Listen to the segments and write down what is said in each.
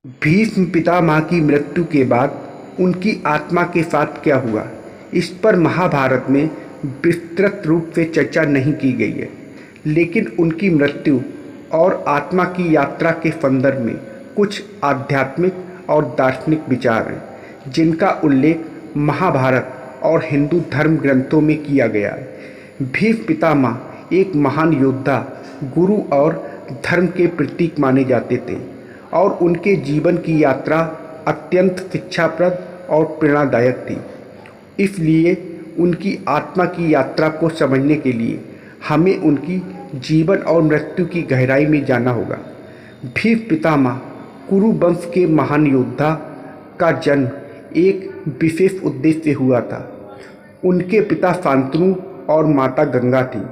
भीष्म पितामह की मृत्यु के बाद उनकी आत्मा के साथ क्या हुआ, इस पर महाभारत में विस्तृत रूप से चर्चा नहीं की गई है। लेकिन उनकी मृत्यु और आत्मा की यात्रा के संदर्भ में कुछ आध्यात्मिक और दार्शनिक विचार हैं जिनका उल्लेख महाभारत और हिंदू धर्म ग्रंथों में किया गया है। भीष्म पितामह एक महान योद्धा, गुरु और धर्म के प्रतीक माने जाते थे और उनके जीवन की यात्रा अत्यंत शिक्षाप्रद और प्रेरणादायक थी। इसलिए उनकी आत्मा की यात्रा को समझने के लिए हमें उनकी जीवन और मृत्यु की गहराई में जाना होगा। भीष्म पितामह कुरु वंश के महान योद्धा का जन्म एक विशेष उद्देश्य से हुआ था। उनके पिता शांतनु और माता गंगा थी।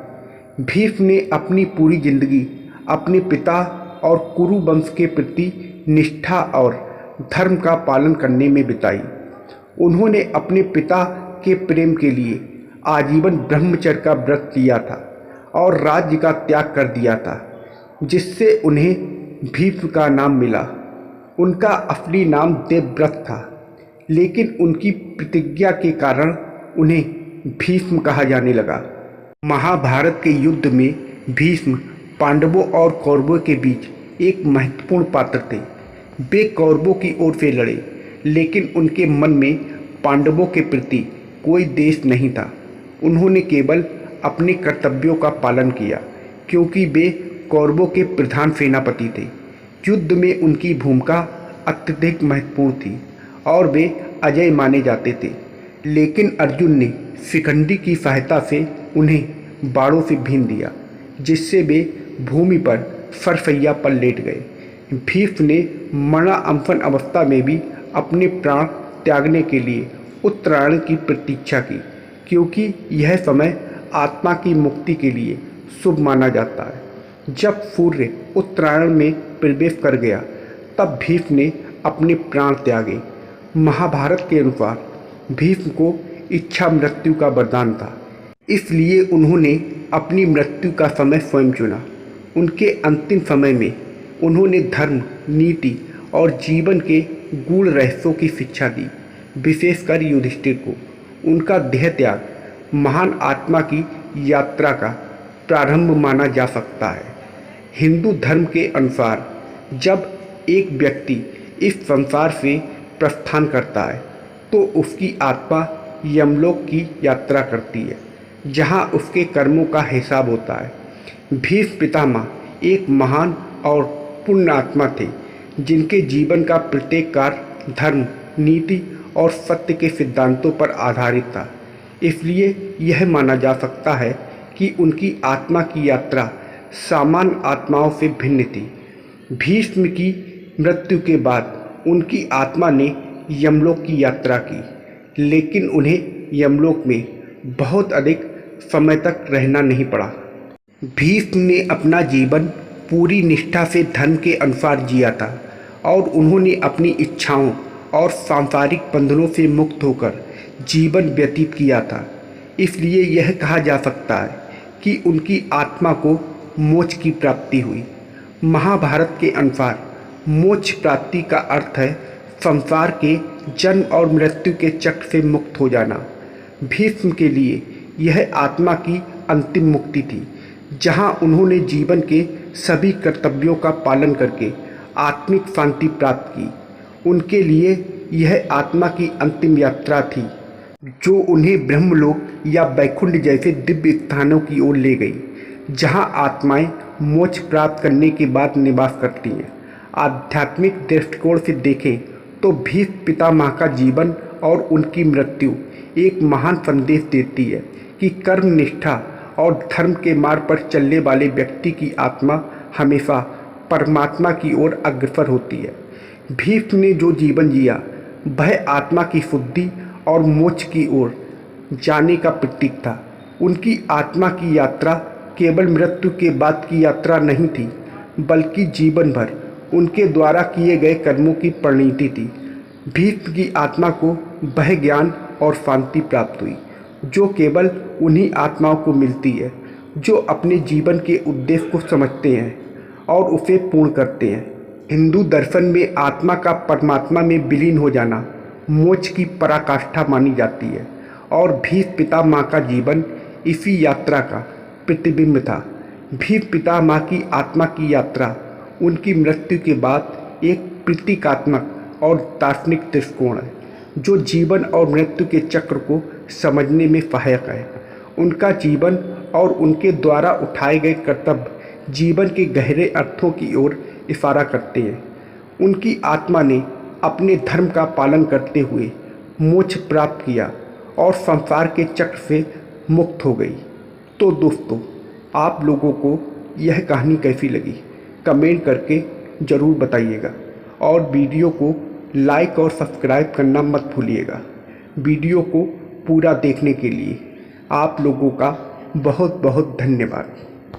भीष्म ने अपनी पूरी जिंदगी अपने पिता और कुरु वंश के प्रति निष्ठा और धर्म का पालन करने में बिताई। उन्होंने अपने पिता के प्रेम के लिए आजीवन ब्रह्मचर्य का व्रत लिया था और राज्य का त्याग कर दिया था, जिससे उन्हें भीष्म का नाम मिला। उनका असली नाम देवव्रत था, लेकिन उनकी प्रतिज्ञा के कारण उन्हें भीष्म कहा जाने लगा। महाभारत के युद्ध में भीष्म पांडवों और कौरवों के बीच एक महत्वपूर्ण पात्र थे। वे कौरवों की ओर से लड़े, लेकिन उनके मन में पांडवों के प्रति कोई द्वेष नहीं था। उन्होंने केवल अपने कर्तव्यों का पालन किया, क्योंकि वे कौरवों के प्रधान सेनापति थे। युद्ध में उनकी भूमिका अत्यधिक महत्वपूर्ण थी और वे अजय माने जाते थे। लेकिन अर्जुन ने शिखंडी की सहायता से उन्हें बाणों से भीन दिया, जिससे वे भूमि पर सरसैया पर लेट गए। भीष्म ने मरणासन्न अवस्था में भी अपने प्राण त्यागने के लिए उत्तरायण की प्रतीक्षा की, क्योंकि यह समय आत्मा की मुक्ति के लिए शुभ माना जाता है। जब सूर्य उत्तरायण में प्रवेश कर गया, तब भीष्म ने अपने प्राण त्यागे। महाभारत के अनुसार भीष्म को इच्छा मृत्यु का वरदान था, इसलिए उन्होंने अपनी मृत्यु का समय स्वयं चुना। उनके अंतिम समय में उन्होंने धर्म, नीति और जीवन के गूढ़ रहस्यों की शिक्षा दी, विशेषकर युधिष्ठिर को। उनका देह त्याग महान आत्मा की यात्रा का प्रारंभ माना जा सकता है। हिंदू धर्म के अनुसार जब एक व्यक्ति इस संसार से प्रस्थान करता है, तो उसकी आत्मा यमलोक की यात्रा करती है, जहां उसके कर्मों का हिसाब होता है। भीष्म पितामह एक महान और पुण्य आत्मा थे, जिनके जीवन का प्रत्येक कार्य धर्म, नीति और सत्य के सिद्धांतों पर आधारित था। इसलिए यह माना जा सकता है कि उनकी आत्मा की यात्रा सामान्य आत्माओं से भिन्न थी। भीष्म की मृत्यु के बाद उनकी आत्मा ने यमलोक की यात्रा की, लेकिन उन्हें यमलोक में बहुत अधिक समय तक रहना नहीं पड़ा। भीष्म ने अपना जीवन पूरी निष्ठा से धर्म के अनुसार जिया था और उन्होंने अपनी इच्छाओं और सांसारिक बंधनों से मुक्त होकर जीवन व्यतीत किया था। इसलिए यह कहा जा सकता है कि उनकी आत्मा को मोक्ष की प्राप्ति हुई। महाभारत के अनुसार मोक्ष प्राप्ति का अर्थ है संसार के जन्म और मृत्यु के चक्र से मुक्त हो जाना। भीष्म के लिए यह आत्मा की अंतिम मुक्ति थी, जहां उन्होंने जीवन के सभी कर्तव्यों का पालन करके आत्मिक शांति प्राप्त की। उनके लिए यह आत्मा की अंतिम यात्रा थी, जो उन्हें ब्रह्मलोक या वैकुंठ जैसे दिव्य स्थानों की ओर ले गई, जहां आत्माएं मोक्ष प्राप्त करने के बाद निवास करती हैं। आध्यात्मिक दृष्टिकोण से देखें तो भीष्म पितामह का जीवन और उनकी मृत्यु एक महान संदेश देती है कि कर्मनिष्ठा और धर्म के मार्ग पर चलने वाले व्यक्ति की आत्मा हमेशा परमात्मा की ओर अग्रसर होती है। भीष्म ने जो जीवन जिया, वह आत्मा की शुद्धि और मोक्ष की ओर जाने का प्रतीक था। उनकी आत्मा की यात्रा केवल मृत्यु के बाद की यात्रा नहीं थी, बल्कि जीवन भर उनके द्वारा किए गए कर्मों की परिणति थी। भीष्म की आत्मा को वह ज्ञान और शांति प्राप्त हुई जो केवल उन्हीं आत्माओं को मिलती है जो अपने जीवन के उद्देश्य को समझते हैं और उसे पूर्ण करते हैं। हिंदू दर्शन में आत्मा का परमात्मा में विलीन हो जाना मोक्ष की पराकाष्ठा मानी जाती है और भीष्म पितामह का जीवन इसी यात्रा का प्रतिबिंब था। भीष्म पितामह की आत्मा की यात्रा उनकी मृत्यु के बाद एक प्रतीकात्मक और दार्शनिक दृष्टिकोण है जो जीवन और मृत्यु के चक्र को समझने में सहायक है। उनका जीवन और उनके द्वारा उठाए गए कर्तव्य जीवन के गहरे अर्थों की ओर इशारा करते हैं। उनकी आत्मा ने अपने धर्म का पालन करते हुए मोक्ष प्राप्त किया और संसार के चक्र से मुक्त हो गई। तो दोस्तों, आप लोगों को यह कहानी कैसी लगी कमेंट करके ज़रूर बताइएगा और वीडियो को लाइक और सब्सक्राइब करना मत भूलिएगा। वीडियो को पूरा देखने के लिए आप लोगों का बहुत बहुत धन्यवाद।